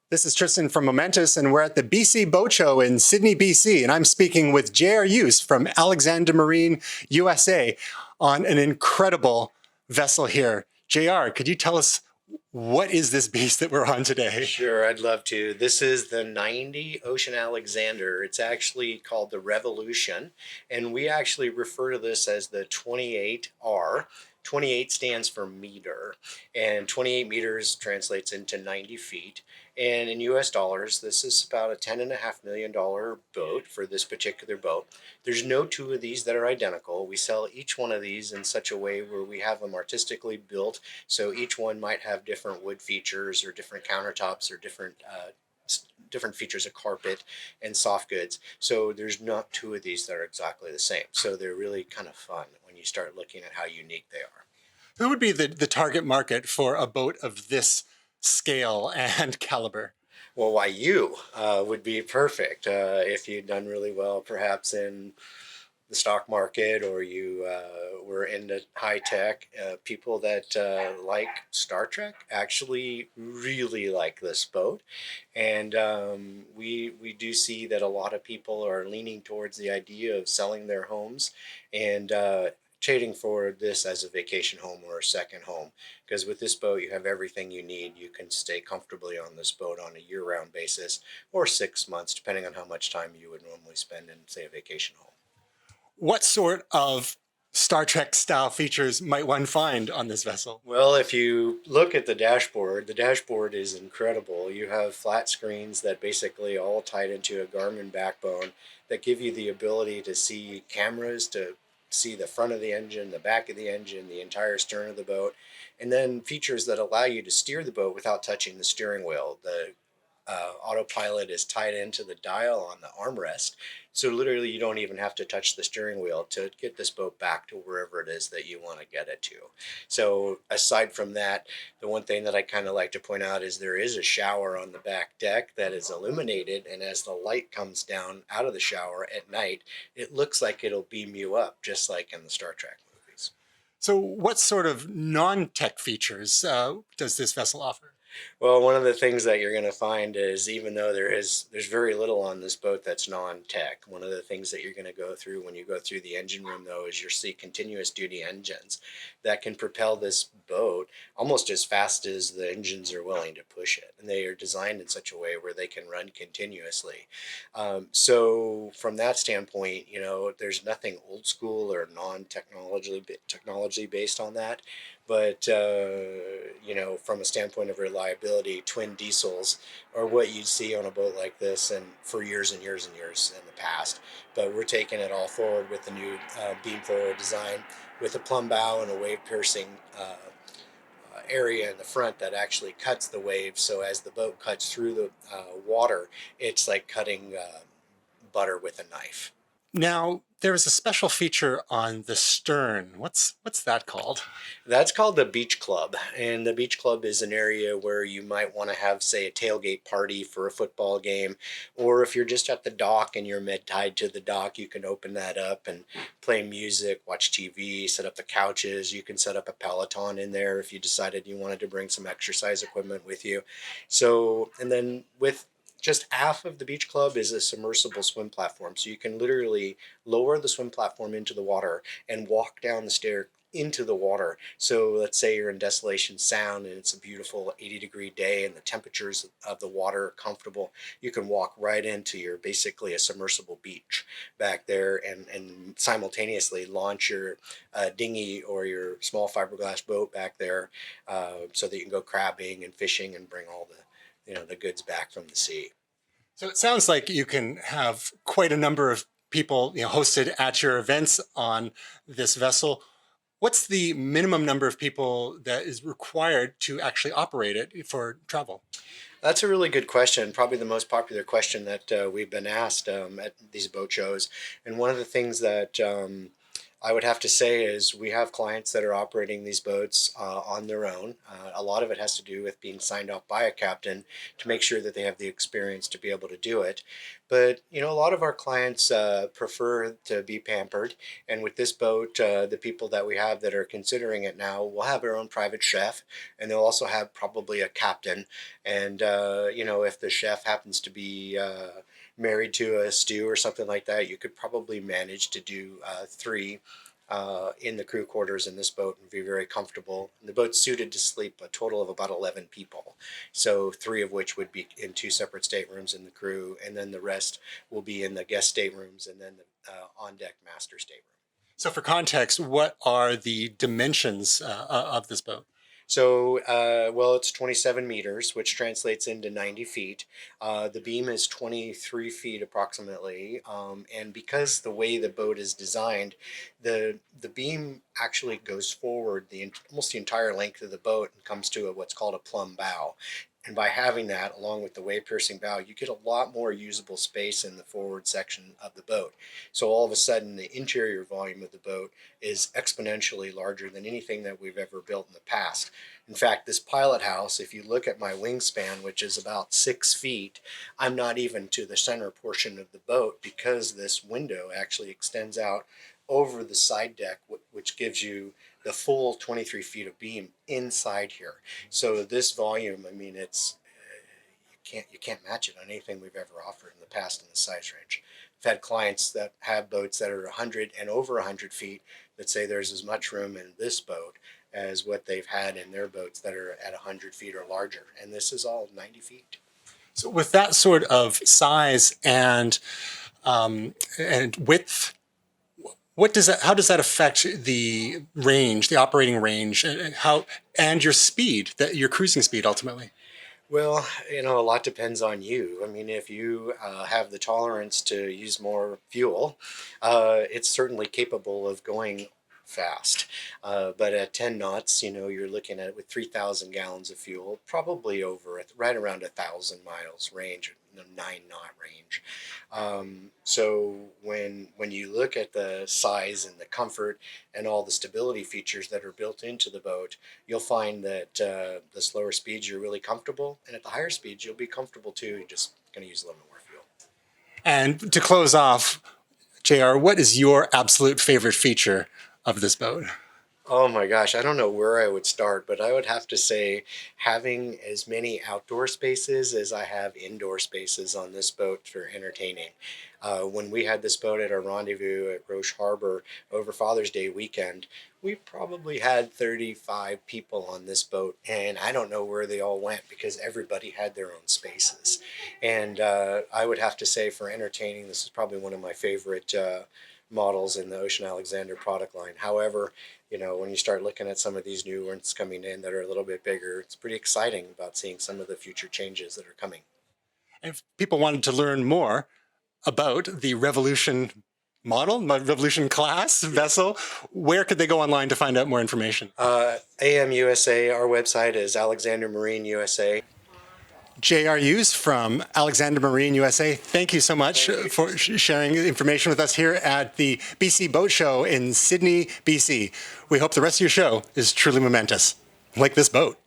This is Tristan from Momentous, and we're at the BC Boat Show in Sydney, BC, and I'm speaking with J.R. Hughes from Alexander Marine, USA, on an incredible vessel here. J.R., could you tell us what is this beast that we're on today? Sure, I'd love to. This is the 90 Ocean Alexander. It's actually called the Revolution, and we actually refer to this as the 28R. 28 stands for meter, and 28 meters translates into 90 feet. And in US dollars, this is about a $10.5 million boat for this particular boat. There's no two of these that are identical. We sell each one of these in such a way where we have them artistically built, so each one might have different wood features or different countertops or different features of carpet and soft goods. So there's not two of these that are exactly the same. So they're really kind of fun when you start looking at how unique they are. Who would be the target market for a boat of this scale and caliber? Well, why you would be perfect if you'd done really well, perhaps in the stock market, or you were into high tech. People that like Star Trek actually really like this boat, and we do see that a lot of people are leaning towards the idea of selling their homes and trading for this as a vacation home or a second home, because with this boat you have everything you need. You can stay comfortably on this boat on a year-round basis, or 6 months depending on how much time you would normally spend in, say, a vacation home. What sort of Star Trek style features might one find on this vessel? Well, if you look at the dashboard is incredible. You have flat screens that basically all tied into a Garmin backbone that give you the ability to see cameras, to see the front of the engine, the back of the engine, the entire stern of the boat, and then features that allow you to steer the boat without touching the steering wheel. The autopilot is tied into the dial on the armrest. So literally you don't even have to touch the steering wheel to get this boat back to wherever it is that you want to get it to. So aside from that, the one thing that I kind of like to point out is there is a shower on the back deck that is illuminated, and as the light comes down out of the shower at night, it looks like it'll beam you up, just like in the Star Trek movies. So what sort of non-tech features does this vessel offer? Well, one of the things that you're going to find is, even though there's very little on this boat that's non-tech, one of the things that you're going to go through when you go through the engine room, though, is you'll see continuous duty engines that can propel this boat almost as fast as the engines are willing to push it, and they are designed in such a way where they can run continuously. So from that standpoint, there's nothing old school or non-technology based on that. But from a standpoint of reliability, twin diesels are what you'd see on a boat like this, and for years and years and years in the past. But we're taking it all forward with the new beam forward design, with a plumb bow and a wave piercing area in the front that actually cuts the waves. So as the boat cuts through the water, it's like cutting butter with a knife. Now, there is a special feature on the stern. What's that called? That's called the beach club. And the beach club is an area where you might want to have, say, a tailgate party for a football game. Or if you're just at the dock and you're tied to the dock, you can open that up and play music, watch TV, set up the couches. You can set up a Peloton in there if you decided you wanted to bring some exercise equipment with you. So, and then with just half of the beach club is a submersible swim platform. So you can literally lower the swim platform into the water and walk down the stair into the water. So let's say you're in Desolation Sound and it's a beautiful 80-degree day and the temperatures of the water are comfortable. You can walk right into your basically a submersible beach back there, and simultaneously launch your dinghy or your small fiberglass boat back there, so that you can go crabbing and fishing and bring all the goods back from the sea. So it sounds like you can have quite a number of people hosted at your events on this vessel. What's the minimum number of people that is required to actually operate it for travel? That's a really good question. Probably the most popular question that we've been asked at these boat shows. And one of the things that I would have to say is we have clients that are operating these boats on their own. A lot of it has to do with being signed off by a captain to make sure that they have the experience to be able to do it. But a lot of our clients prefer to be pampered, and with this boat, the people that we have that are considering it now will have their own private chef, and they'll also have probably a captain. And if the chef happens to be married to a stew or something like that, you could probably manage to do three in the crew quarters in this boat and be very comfortable. And the boat's suited to sleep a total of about 11 people. So three of which would be in two separate staterooms in the crew, and then the rest will be in the guest staterooms and then the on-deck master stateroom. So for context, what are the dimensions of this boat? So, it's 27 meters, which translates into 90 feet. The beam is 23 feet approximately. And because the way the boat is designed, the beam actually goes forward almost the entire length of the boat and comes to what's called a plumb bow. And by having that, along with the wave-piercing bow, you get a lot more usable space in the forward section of the boat. So all of a sudden, the interior volume of the boat is exponentially larger than anything that we've ever built in the past. In fact, this pilot house, if you look at my wingspan, which is about 6 feet, I'm not even to the center portion of the boat because this window actually extends out over the side deck, which gives you the full 23 feet of beam inside here. So this volume, I mean, it's you can't match it on anything we've ever offered in the past in the size range. I've had clients that have boats that are 100 and over 100 feet that say there's as much room in this boat as what they've had in their boats that are at 100 feet or larger. And this is all 90 feet. So with that sort of size and width, how does that affect the range, the operating range, and your speed, your cruising speed ultimately? Well, a lot depends on you. I mean, if you have the tolerance to use more fuel, it's certainly capable of going fast. But at 10 knots, you're looking at with 3,000 gallons of fuel, probably over right around 1,000 miles range, 9-knot range. So when you look at the size and the comfort and all the stability features that are built into the boat, you'll find that the slower speeds you're really comfortable, and at the higher speeds you'll be comfortable too. You're just going to use a little bit more fuel. And to close off, JR, what is your absolute favorite feature of this boat? Oh my gosh, I don't know where I would start, but I would have to say having as many outdoor spaces as I have indoor spaces on this boat for entertaining. When we had this boat at our rendezvous at Roche Harbor over Father's Day weekend, we probably had 35 people on this boat, and I don't know where they all went because everybody had their own spaces. And I would have to say for entertaining, this is probably one of my favorite models in the Ocean Alexander product line. However, when you start looking at some of these new ones coming in that are a little bit bigger, it's pretty exciting about seeing some of the future changes that are coming. And if people wanted to learn more about the Revolution model, Revolution class vessel, where could they go online to find out more information? AMUSA, our website is Alexander Marine USA. J.R. Hughes from Alexander Marine USA, thank you so much for sharing information with us here at the BC Boat Show in Sydney, BC. We hope the rest of your show is truly momentous, like this boat.